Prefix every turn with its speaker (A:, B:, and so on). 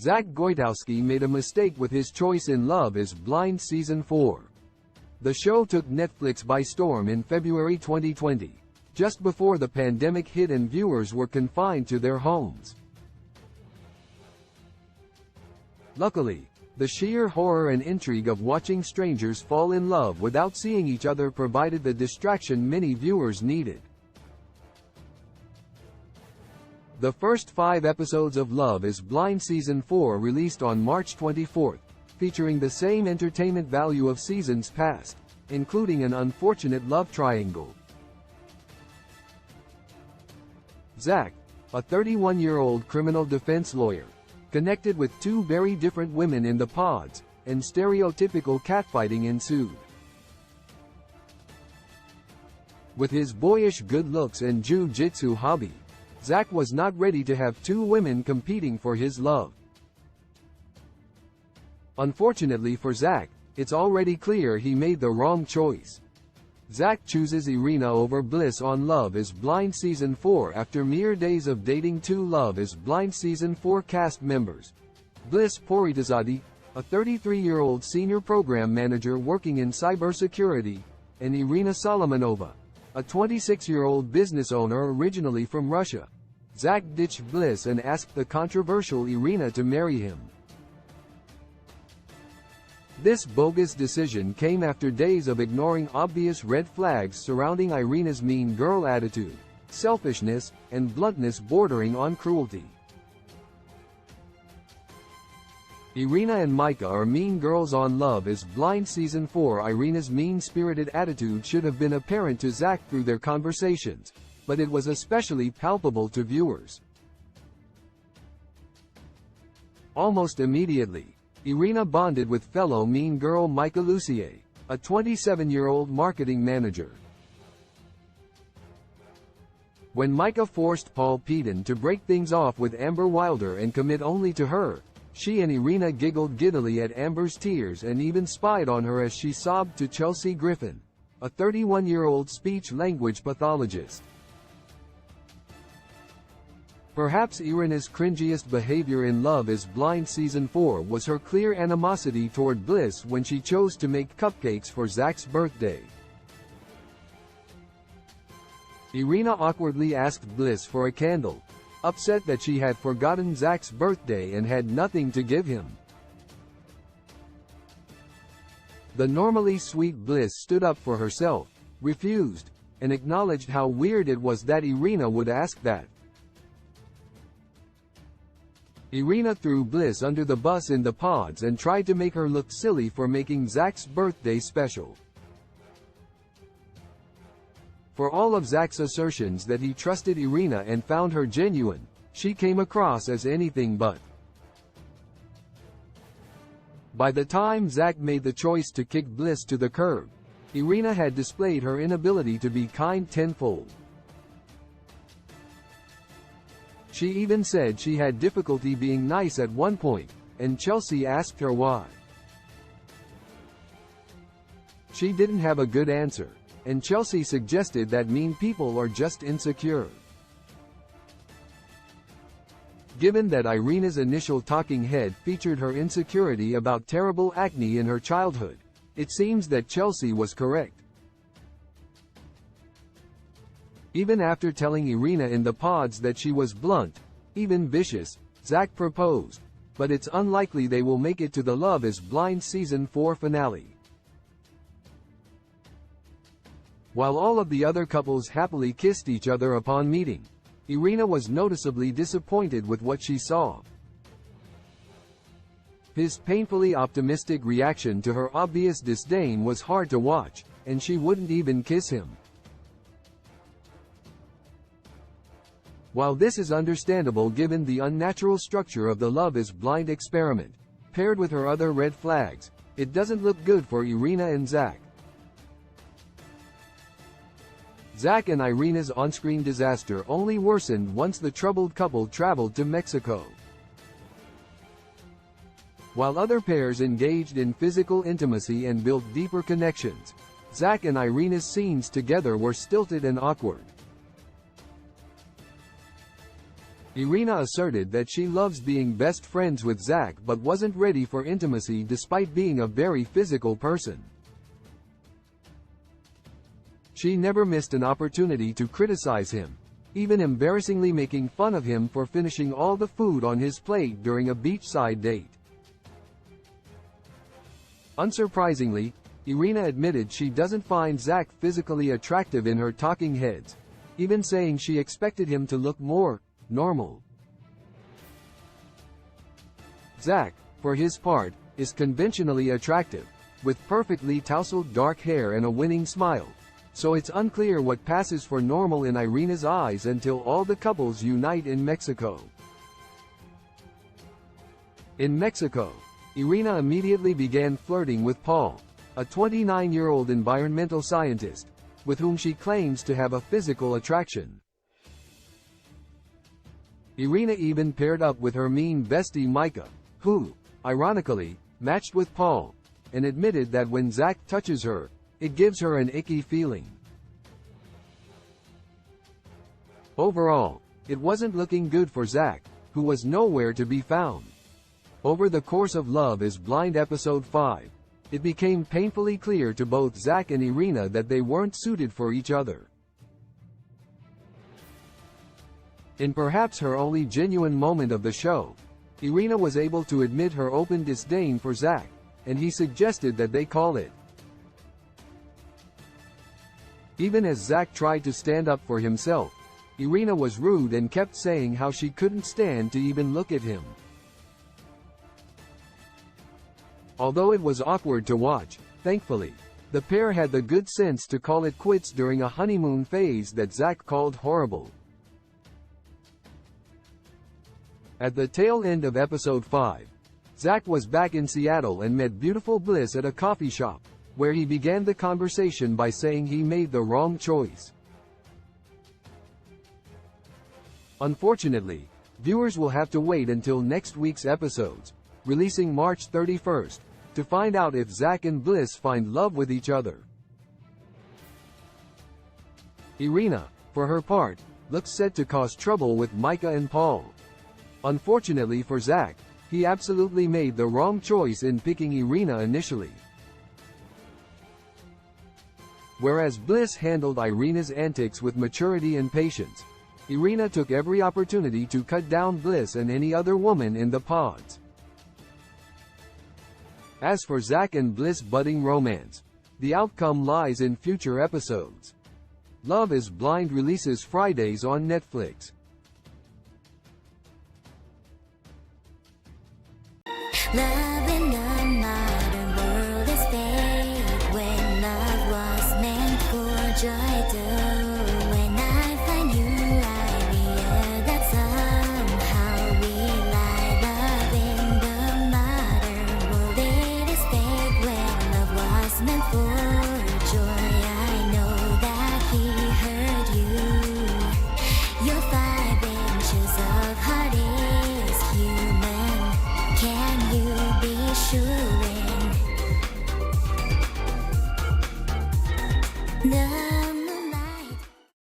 A: Zack made a mistake with his choice in Love is Blind Season 4. The show took Netflix by storm in February 2020, just before the pandemic hit and viewers were confined to their homes. Luckily, the sheer horror and intrigue of watching strangers fall in love without seeing each other provided the distraction many viewers needed. The first 5 episodes of Love is Blind Season 4 released on March 24, featuring the same entertainment value of seasons past, including an unfortunate love triangle. Zack, a 31-year-old criminal defense lawyer, connected with 2 very different women in the pods, and stereotypical catfighting ensued. With his boyish good looks and jiu-jitsu hobby, Zack was not ready to have 2 women competing for his love. Unfortunately for Zack, it's already clear he made the wrong choice. Zack chooses Irina over Bliss on Love is Blind Season 4 after mere days of dating 2 Love is Blind Season 4 cast members. Bliss Poritazadi, a 33-year-old senior program manager working in cybersecurity, and Irina Solomonova, a 26-year-old business owner originally from Russia. Zack ditched Bliss and asked the controversial Irina to marry him. This bogus decision came after days of ignoring obvious red flags surrounding Irina's mean girl attitude, selfishness, and bluntness bordering on cruelty. Irina and Micah are mean girls on Love is Blind Season 4. Irina's mean-spirited attitude should have been apparent to Zack through their conversations, but it was especially palpable to viewers. Almost immediately, Irina bonded with fellow mean girl Micah Lucier, a 27-year-old marketing manager. When Micah forced Paul Peden to break things off with Amber Wilder and commit only to her, she and Irina giggled giddily at Amber's tears and even spied on her as she sobbed to Chelsea Griffin, a 31-year-old speech-language pathologist. Perhaps Irina's cringiest behavior in Love is Blind Season 4 was her clear animosity toward Bliss when she chose to make cupcakes for Zack's birthday. Irina awkwardly asked Bliss for a candle, upset that she had forgotten Zack's birthday and had nothing to give him. The normally sweet Bliss stood up for herself, refused, and acknowledged how weird it was that Irina would ask that. Irina threw Bliss under the bus in the pods and tried to make her look silly for making Zack's birthday special. For all of Zack's assertions that he trusted Irina and found her genuine, she came across as anything but. By the time Zack made the choice to kick Bliss to the curb, Irina had displayed her inability to be kind tenfold. She even said she had difficulty being nice at one point, and Chelsea asked her why. She didn't have a good answer, and Chelsea suggested that mean people are just insecure. Given that Irina's initial talking head featured her insecurity about terrible acne in her childhood, it seems that Chelsea was correct. Even after telling Irina in the pods that she was blunt, even vicious, Zack proposed, but it's unlikely they will make it to the Love is Blind Season 4 finale. While all of the other couples happily kissed each other upon meeting, Irina was noticeably disappointed with what she saw. His painfully optimistic reaction to her obvious disdain was hard to watch, and she wouldn't even kiss him. While this is understandable given the unnatural structure of the Love is Blind experiment, paired with her other red flags, it doesn't look good for Irina and Zack. Zack and Irina's on-screen disaster only worsened once the troubled couple traveled to Mexico. While other pairs engaged in physical intimacy and built deeper connections, Zack and Irina's scenes together were stilted and awkward. Irina asserted that she loves being best friends with Zack but wasn't ready for intimacy despite being a very physical person. She never missed an opportunity to criticize him, even embarrassingly making fun of him for finishing all the food on his plate during a beachside date. Unsurprisingly, Irina admitted she doesn't find Zack physically attractive in her talking heads, even saying she expected him to look more normal. Zack, for his part, is conventionally attractive, with perfectly tousled dark hair and a winning smile, so it's unclear what passes for normal in Irina's eyes until all the couples unite in Mexico. In Mexico, Irina immediately began flirting with Paul, a 29-year-old environmental scientist, with whom she claims to have a physical attraction. Irina even paired up with her mean bestie Micah, who, ironically, matched with Paul, and admitted that when Zack touches her, it gives her an icky feeling. Overall, it wasn't looking good for Zack, who was nowhere to be found. Over the course of Love is Blind episode 5, it became painfully clear to both Zack and Irina that they weren't suited for each other. In perhaps her only genuine moment of the show, Irina was able to admit her open disdain for Zack, and he suggested that they call it. Even as Zack tried to stand up for himself, Irina was rude and kept saying how she couldn't stand to even look at him. Although it was awkward to watch, thankfully, the pair had the good sense to call it quits during a honeymoon phase that Zack called horrible. At the tail end of episode 5, Zack was back in Seattle and met beautiful Bliss at a coffee shop, where he began the conversation by saying he made the wrong choice. Unfortunately, viewers will have to wait until next week's episodes, releasing March 31st, to find out if Zack and Bliss find love with each other. Irina, for her part, looks set to cause trouble with Micah and Paul. Unfortunately for Zack, he absolutely made the wrong choice in picking Irina initially. Whereas Bliss handled Irina's antics with maturity and patience, Irina took every opportunity to cut down Bliss and any other woman in the pods. As for Zack and Bliss' budding romance, the outcome lies in future episodes. Love is Blind releases Fridays on Netflix.
B: Love in the modern world is fake. When love was meant for joy too. When I find you, I realize that somehow we lie. Love in the modern world, it is fake. When love was meant for joy, I know that he hurt you. Your 5 inches of heart.